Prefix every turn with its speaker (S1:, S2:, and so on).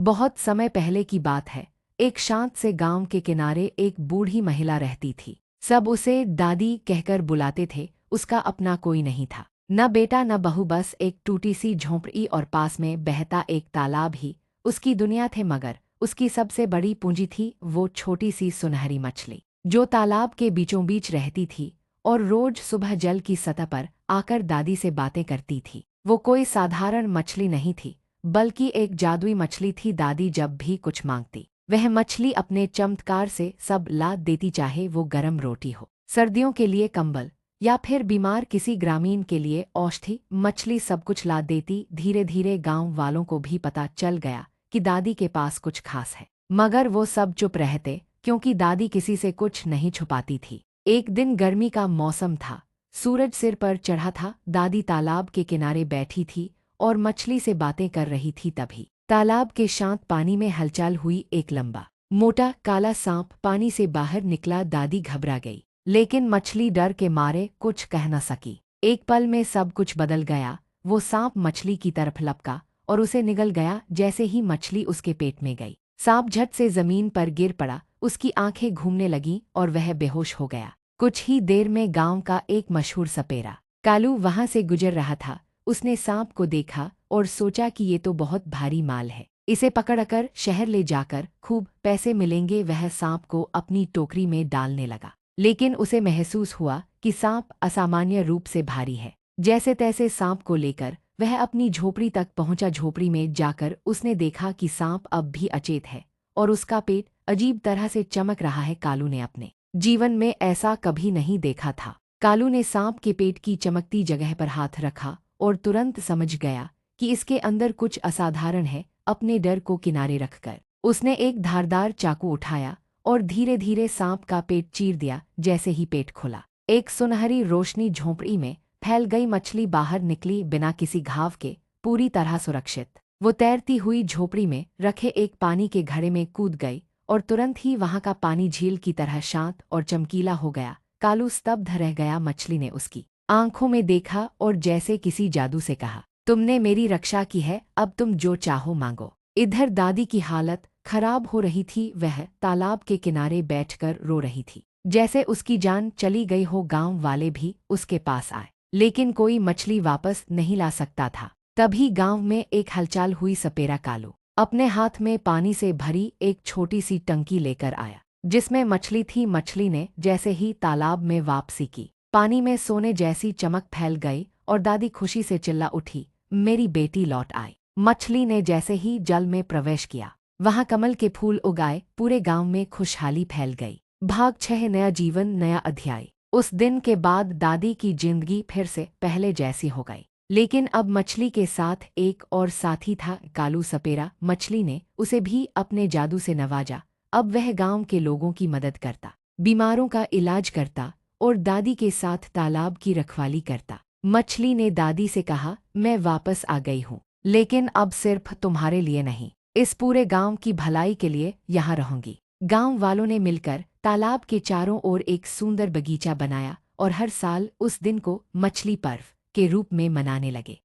S1: बहुत समय पहले की बात है। एक शांत से गांव के किनारे एक बूढ़ी महिला रहती थी। सब उसे दादी कहकर बुलाते थे। उसका अपना कोई नहीं था, न बेटा न बहू, बस एक टूटी सी झोंपड़ी और पास में बहता एक तालाब ही उसकी दुनिया थे। मगर उसकी सबसे बड़ी पूंजी थी वो छोटी सी सुनहरी मछली, जो तालाब के बीचों बीच रहती थी और रोज सुबह जल की सतह पर आकर दादी से बातें करती थी। वो कोई साधारण मछली नहीं थी, बल्कि एक जादुई मछली थी। दादी जब भी कुछ मांगती, वह मछली अपने चमत्कार से सब ला देती, चाहे वो गरम रोटी हो, सर्दियों के लिए कंबल, या फिर बीमार किसी ग्रामीण के लिए औषधि। मछली सब कुछ ला देती। धीरे धीरे गांव वालों को भी पता चल गया कि दादी के पास कुछ खास है, मगर वो सब चुप रहते, क्योंकि दादी किसी से कुछ नहीं छुपाती थी। एक दिन गर्मी का मौसम था, सूरज सिर पर चढ़ा था। दादी तालाब के किनारे बैठी थी और मछली से बातें कर रही थी। तभी तालाब के शांत पानी में हलचल हुई। एक लंबा मोटा काला सांप पानी से बाहर निकला। दादी घबरा गई, लेकिन मछली डर के मारे कुछ कह न सकी। एक पल में सब कुछ बदल गया। वो सांप मछली की तरफ लपका और उसे निगल गया। जैसे ही मछली उसके पेट में गई, सांप झट से जमीन पर गिर पड़ा। उसकी आंखें घूमने लगीं और वह बेहोश हो गया। कुछ ही देर में गांव का एक मशहूर सपेरा कालू वहां से गुजर रहा था। उसने सांप को देखा और सोचा कि ये तो बहुत भारी माल है, इसे पकड़कर शहर ले जाकर खूब पैसे मिलेंगे। वह सांप को अपनी टोकरी में डालने लगा, लेकिन उसे महसूस हुआ कि सांप असामान्य रूप से भारी है। जैसे तैसे सांप को लेकर वह अपनी झोपड़ी तक पहुंचा। झोपड़ी में जाकर उसने देखा कि सांप अब भी अचेत है और उसका पेट अजीब तरह से चमक रहा है। कालू ने अपने जीवन में ऐसा कभी नहीं देखा था। कालू ने सांप के पेट की चमकती जगह पर हाथ रखा और तुरंत समझ गया कि इसके अंदर कुछ असाधारण है। अपने डर को किनारे रखकर उसने एक धारदार चाकू उठाया और धीरे धीरे सांप का पेट चीर दिया। जैसे ही पेट खुला, एक सुनहरी रोशनी झोंपड़ी में फैल गई। मछली बाहर निकली बिना किसी घाव के, पूरी तरह सुरक्षित। वो तैरती हुई झोपड़ी में रखे एक पानी के घड़े में कूद गई और तुरंत ही वहां का पानी झील की तरह शांत और चमकीला हो गया। कालू स्तब्ध रह गया। मछली ने उसकी आंखों में देखा और जैसे किसी जादू से कहा, तुमने मेरी रक्षा की है, अब तुम जो चाहो मांगो। इधर दादी की हालत खराब हो रही थी। वह तालाब के किनारे बैठकर रो रही थी, जैसे उसकी जान चली गई हो। गांव वाले भी उसके पास आए, लेकिन कोई मछली वापस नहीं ला सकता था। तभी गांव में एक हलचल हुई। सपेरा कालू अपने हाथ में पानी से भरी एक छोटी सी टंकी लेकर आया, जिसमें मछली थी। मछली ने जैसे ही तालाब में वापसी की, पानी में सोने जैसी चमक फैल गई और दादी खुशी से चिल्ला उठी, मेरी बेटी लौट आई। मछली ने जैसे ही जल में प्रवेश किया, वहां कमल के फूल उगाए। पूरे गांव में खुशहाली फैल गई। भाग 6, नया जीवन नया अध्याय। उस दिन के बाद दादी की जिंदगी फिर से पहले जैसी हो गई, लेकिन अब मछली के साथ एक और साथी था, कालू सपेरा। मछली ने उसे भी अपने जादू से नवाजा। अब वह गांव के लोगों की मदद करता, बीमारों का इलाज करता और दादी के साथ तालाब की रखवाली करता। मछली ने दादी से कहा, मैं वापस आ गई हूँ, लेकिन अब सिर्फ तुम्हारे लिए नहीं, इस पूरे गांव की भलाई के लिए यहाँ रहूंगी। गांव वालों ने मिलकर तालाब के चारों ओर एक सुंदर बगीचा बनाया और हर साल उस दिन को मछली पर्व के रूप में मनाने लगे।